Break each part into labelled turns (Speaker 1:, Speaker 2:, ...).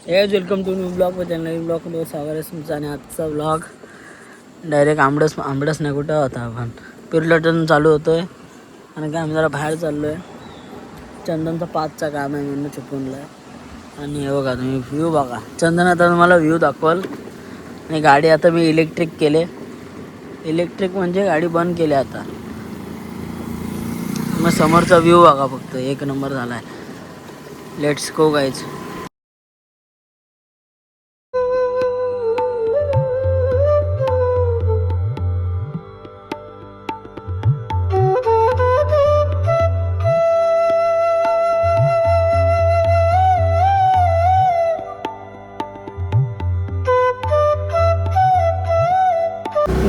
Speaker 1: Welcome to new blog channel. नवीन ब्लॉगमध्ये स्वागत आहे तुमचं. आणि आजचा ब्लॉग डायरेक्ट आंबडस नाही कुठं होता आपण पिरलटन चालू होतो आहे. आणि काय आम्ही जरा बाहेर चाललो आहे. चंदनचा 5चा काम आहे म्हणून चुकूनला. आणि हे बघा तुम्ही व्ह्यू बघा. चंदन आता तुम्हाला व्ह्यू दाखवाल. आणि गाडी आता मी इलेक्ट्रिक केले. इलेक्ट्रिक म्हणजे गाडी बंद केली आता. मग समोरचा व्ह्यू बघा फक्त एक नंबर झाला आहे. Let's go guys.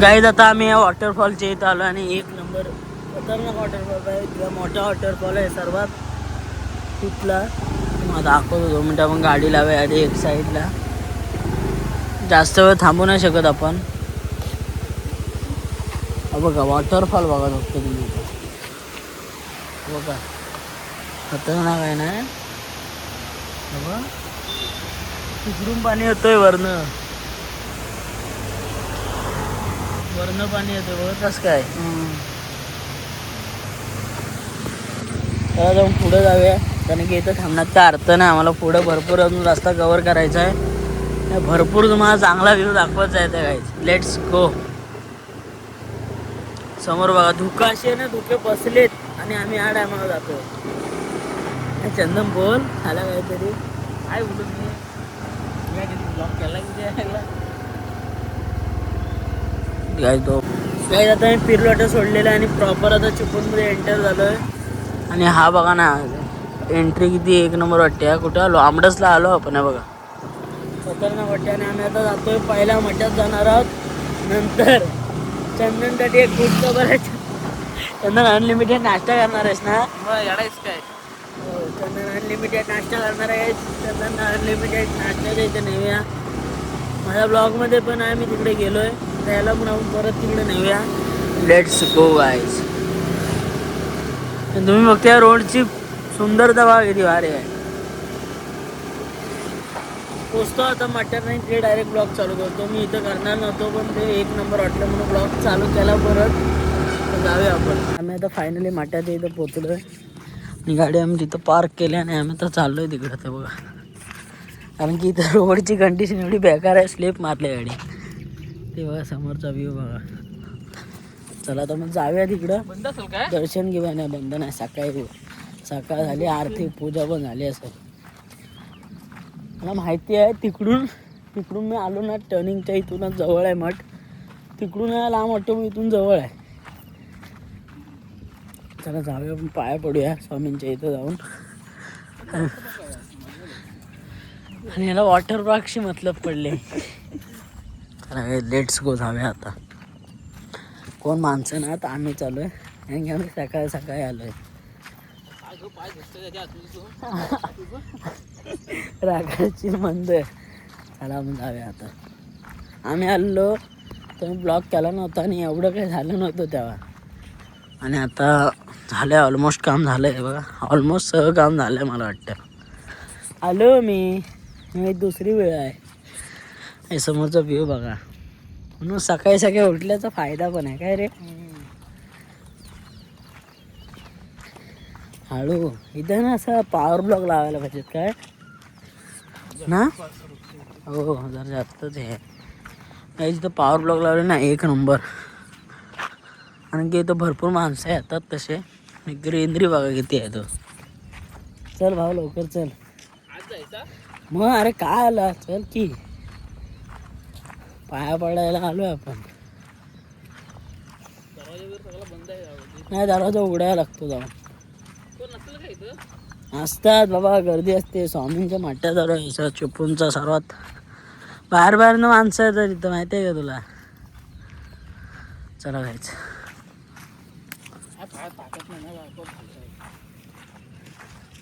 Speaker 1: गाईज आता आम्ही या वॉटरफॉलच्या इथं आलो आणि एक नंबर खतरनाक वॉटरफॉल आहे किंवा मोठा वॉटरफॉल आहे सर्वात तिथला. मग दाखवतो 2 मिनटं आपण गाडी लावे आधी एक साईडला. जास्त वेळ थांबू नाही शकत आपण. बघा वॉटरफॉल बघा फक्त तुम्ही बघा खतरनाक आहे ना. बघा तिकडून पाणी येतोय वरनं पाणी येतोय बघा कसं काय. चला जाऊन पुढं जाऊया कारण की इथं थांबण्याचा अर्थ नाही. आम्हाला पुढं भरपूर अजून रस्ता कव्हर करायचा आहे. भरपूर तुम्हाला चांगला व्ह्यू दाखवायचा आहे त्या गाईज. Let's go. समोर बघा धुकं असे ना धुके बसलेत आणि आम्ही या टायमाला जातो. चंदन बोल आला काहीतरी काय बोलू मी ब्लॉक केला किती काय तो काय. आता मी पिरलॉट सोडलेला आणि प्रॉपर आता चिपळूणमध्ये एंटर झालो आहे. आणि हा बघा ना एंट्री किती एक नंबर वाटते. कुठं आलो आंबडसला आलो आपण. हे बघा खतरनाक वाटते. आणि आम्ही आता जातोय पहिल्या मठ्यात जाणार आहोत. नंतर चंदनसाठी एक खूप बरं. चंदन अनलिमिटेड नाश्ता करणार आहेस ना.
Speaker 2: याडायच काय
Speaker 1: चंदन अनलिमिटेड नाश्ता करणार आहे. चंदन अनलिमिटेड नाश्ता द्यायचं नेऊया. माझ्या ब्लॉगमध्ये पण आहे मी तिकडे गेलो आहे. त्याला पण आपण परत तिकडे नेऊया. Let's go guys. तुम्ही बघता रोडची सुंदरता बघा किती भारी आहे. पोचतो आता मटर नाही ते डायरेक्ट ब्लॉग चालू करतो. मी इथं करणार नव्हतो पण ते एक नंबर वाटलं म्हणून ब्लॉग चालू केला परत. तर जाऊया आपण. आम्ही आता फायनली माट्याच्या इथं पोचलो आहे. आणि गाडी आम्ही तिथं पार्क केली आणि आम्ही आता चाललो आहे तिकडं. तर बघा कारण की इथं रोडची कंडिशन एवढी बेकार आहे. स्लिप मारली गाडी. ते बघा समोरचा व्ह्यू बघा. चला तर मग जाऊया तिकडं.
Speaker 2: बंद असेल काय
Speaker 1: दर्शन घेऊया. नाही बंद नाही. सकाळ झाली आरती पूजा पण झाली असेल. मला माहिती आहे तिकडून मी आलो ना टर्निंगच्या इथूनच जवळ आहे मठ. तिकडून लांब वाटतो मी इथून जवळ आहे. चला जाऊया आपण पाया पडूया स्वामींच्या इथं जाऊन. आणि याला वॉटर पार्कशी मतलब पडले. लेट्स गो जाऊया आता. कोण माणसं ना आता आम्ही चालू आहे आणि आम्ही सकाळी आलो आहे. रागाची मंद आहे. चला मग जाऊया आता. आम्ही आलो तर ब्लॉग केला नव्हता आणि एवढं काही झालं नव्हतं तेव्हा. आणि आता झालं आहे ऑलमोस्ट काम झालं आहे बघा. ऑलमोस्ट सगळं काम झालं आहे मला वाटतं. आलो मी दुसरी वेळ आहे. हे समोरचा व्ह्यू बघा. म्हणून सकाळी उठल्याचा फायदा पण आहे काय रे. हळू इथं ना असं पॉवर ब्लॉक लावायला पाहिजेत काय ना. हो जरा जास्तच आहे. इथं पॉवर ब्लॉक लावले ना एक नंबर. आणि की इथं भरपूर माणसं येतात तसे. ग्रीनरी बघा किती आहे तो. चल भाऊ लवकर चल. मग अरे काय आला चल की. पाया पडायला आलोय आपण. नाही दरवाजा उघडायला लागतो जाऊन. असतात बाबा गर्दी असते. स्वामींच्या मठ्यात जरा चिपळूणचा सर्वात बाहेर माणसं येतात तिथं माहिती आहे का तुला. चला जायचं.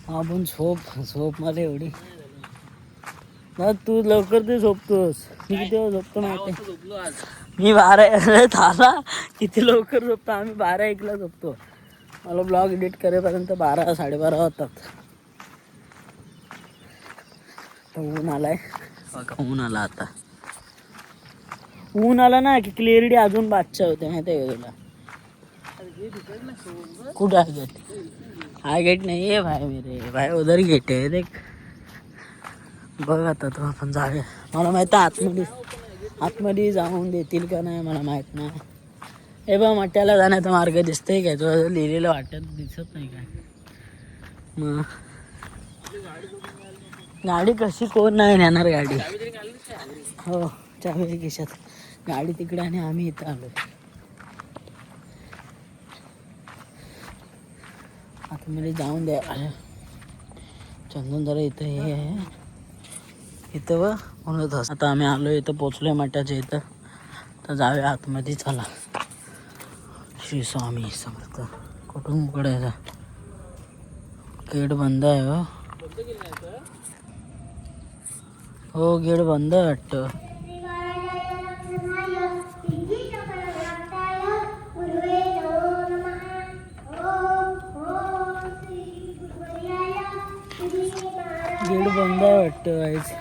Speaker 1: आपण झोप मला एवढी ना. तू लवकर तू झोपतोस. मी किती वेळ झोपतो माहिती आहे. मी 12 थाला किती लवकर झोपतो. आम्ही 12-1ला झोपतो. मला ब्लॉग एडिट करेपर्यंत 12 साडेबारा होतात. आता ऊन आलाय बघा, ऊन आला आता. ऊन आला ना की क्लिअरिटी अजून बादशा होते माहिती आहे का तुला. कुठं आहे गेट? हा गेट नाही आहे भाई, मेरे भाई उधर गेट आहे देख. बघ आता तो आपण जाऊया. मला माहित आहे आतमध्ये जाऊन देतील का नाही मला माहित नाही. हे बघ मट्ट्याला जाण्याचा मार्ग दिसतंय काय? तो लिहिलेलं वाटत दिसत नाही काय मग. गाडी कशी कोण नाही नेणार गाडी. हो चावी खिशात, गाडी तिकडे आणि आम्ही इथं आलो. आतमध्ये जाऊन द्या. चंदन जरा इथं हे आहे इथं व म्हणत असं. आता आम्ही आलो इथं, पोचलोय मठाच्या इथं. तर जाऊया आतमध्ये, चला. श्री स्वामी समर्थ. कुठून उघडायचा? गेट बंद आहे हो. हो गेट बंद आहे वाटतं. गेट बंद आहे वाटतं गाईस.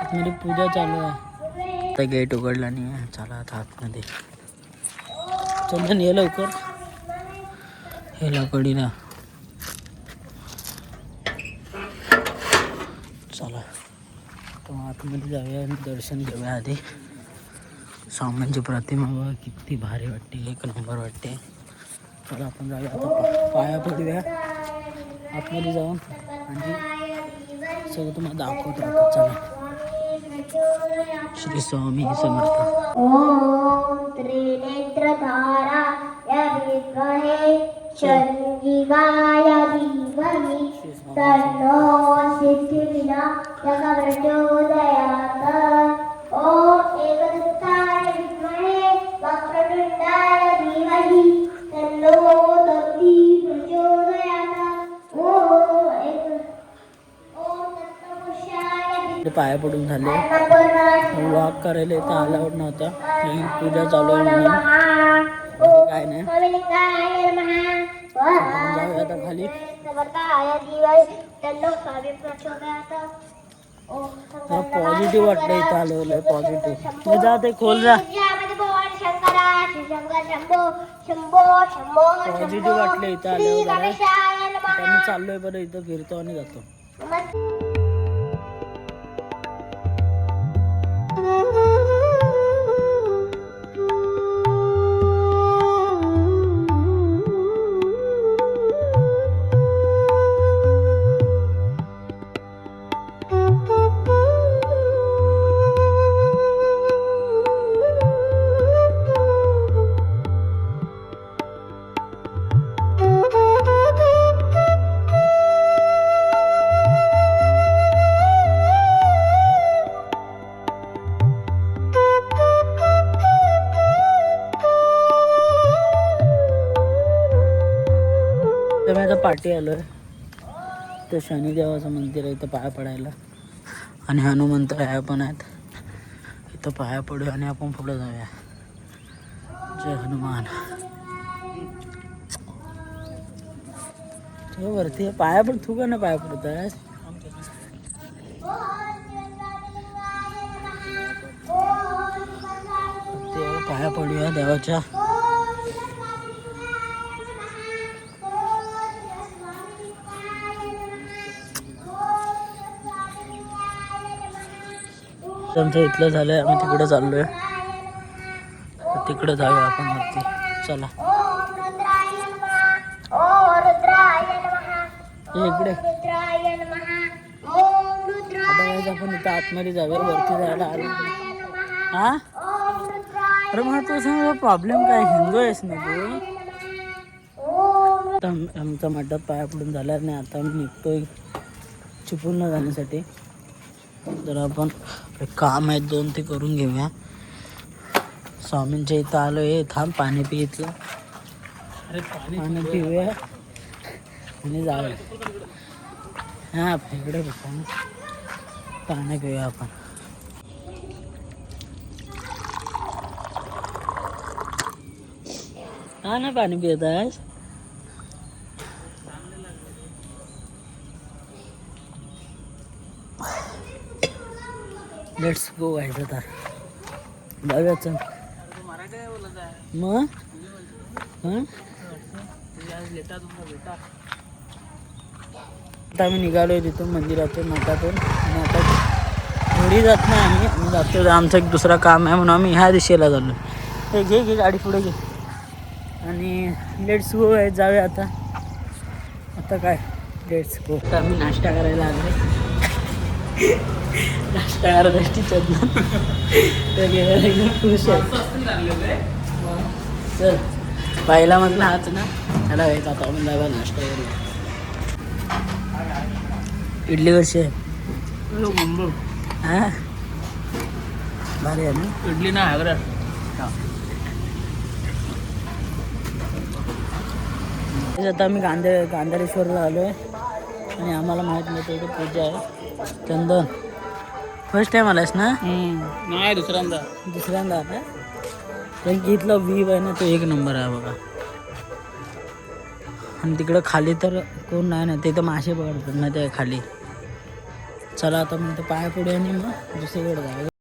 Speaker 1: आतमध्ये पूजा चालू आहे. आता गेट उघडला नाही आहे. चला आता आतमध्ये. चंदन ये लवकर, हे लाकडीला. चला तो आतमध्ये जाऊया आणि दर्शन घेऊया आधी. स्वामींची प्रतिमा बघा किती भारी वाटते, एक नंबर वाटते. चला आपण जाऊया आता, पाया पडूया आतमध्ये जाऊन आणि सगळं तुम्हाला दाखवतो आता. चला. श्री स्वामी समर्थ.
Speaker 2: ओम त्रिनेत्रधारा या विद्महे शनिवाय धीमहि तन्नो सिद्धिविनायकः प्रचोदयात्. ओम एकदन्ताय विद्महे वक्रतुण्डाय धीमहि तन्नो दन्ती प्रचोदयात्.
Speaker 1: पाया पडून झाले. वॉक करायला इथं अलाउड नव्हता, पूजा चालू आहे म्हणून. काय नाही, जाऊया आता खाली. पॉझिटिव्ह वाटलं इथं आलं, पॉझिटिव्ह. जा ते खोल जा. पॉझिटिव्ह वाटलं इथं आल्यावर. आता मी चाललोय बरं, इथं फिरतो आणि जातो. मी आता पाठी आलोय. तर शनिदेवाचं मंदिर आहे, इथं पाया पडायला. आणि हनुमंत ह्या पण आहेत. इथं पाया पडूया आणि आपण पुढे जाऊया. जय हनुमान. वरती पाया पड, तू का नाही पाया पडत आहेस? पाया पडूया देवाच्या. आमचं इथलं झालंय, आम्ही तिकडे चाललोय. तिकडे जाऊया आपण वरती. चला इकडे. आता आपण इथं आतमध्ये जाऊया, वरती जायला आलो. हा अरे मग तू सांग प्रॉब्लेम काय, हिंदू आहेस ना तू? आमचा मठात पाया पडून झाला नाही. आता आम्ही निघतोय चिपळूणला जाण्यासाठी. तर आपण काम आहेत 2 ते करून घेऊया. स्वामींच्या इथं आलो आहे. थांब पाणी पियचं. अरे पाणी पिऊया आणि जाऊया. हां इकडे बसा ना, पाणी पिऊया आपण. हा ना पाणी पित आहेस? लेट्स गो व्हायचं आता जाऊया चल मग आता आम्ही निघालोय तिथून मंदिरातून मठातून आणि आता घरी जात नाही आम्ही जातो आमचं एक दुसरं काम आहे म्हणून आम्ही ह्या दिशेला झालो हे घे गाडी पुढे घे आणि लेट्स गो आहे जाऊया आता काय लेट्स गो आता आम्ही नाश्ता करायला आलो नाश्ता करायची एकदम खुश आहे चल पहिला म्हटलं हाच ना त्याला व्हायचं आता आपण जाऊया नाश्ता करूया इडली कशी आहे हां भारी आहे ना
Speaker 3: इडली ना आहे
Speaker 1: आता आम्ही गांधारेश्वरला आलो आहे आणि आम्हाला माहीत नव्हतं इथे पूजा आहे चंदन फर्स्ट टाईम आलास ना
Speaker 3: नाही
Speaker 1: दुसऱ्यांदा आता कारण की इथला व्ह्यू आहे ना तो एक नंबर आहे बघा आणि तिकडं खाली तर कोण नाही ना ते तर मासे पकडतात ना ते खाली चला आता मग पाय पुढे आणि मग दुसरीकडे जाऊ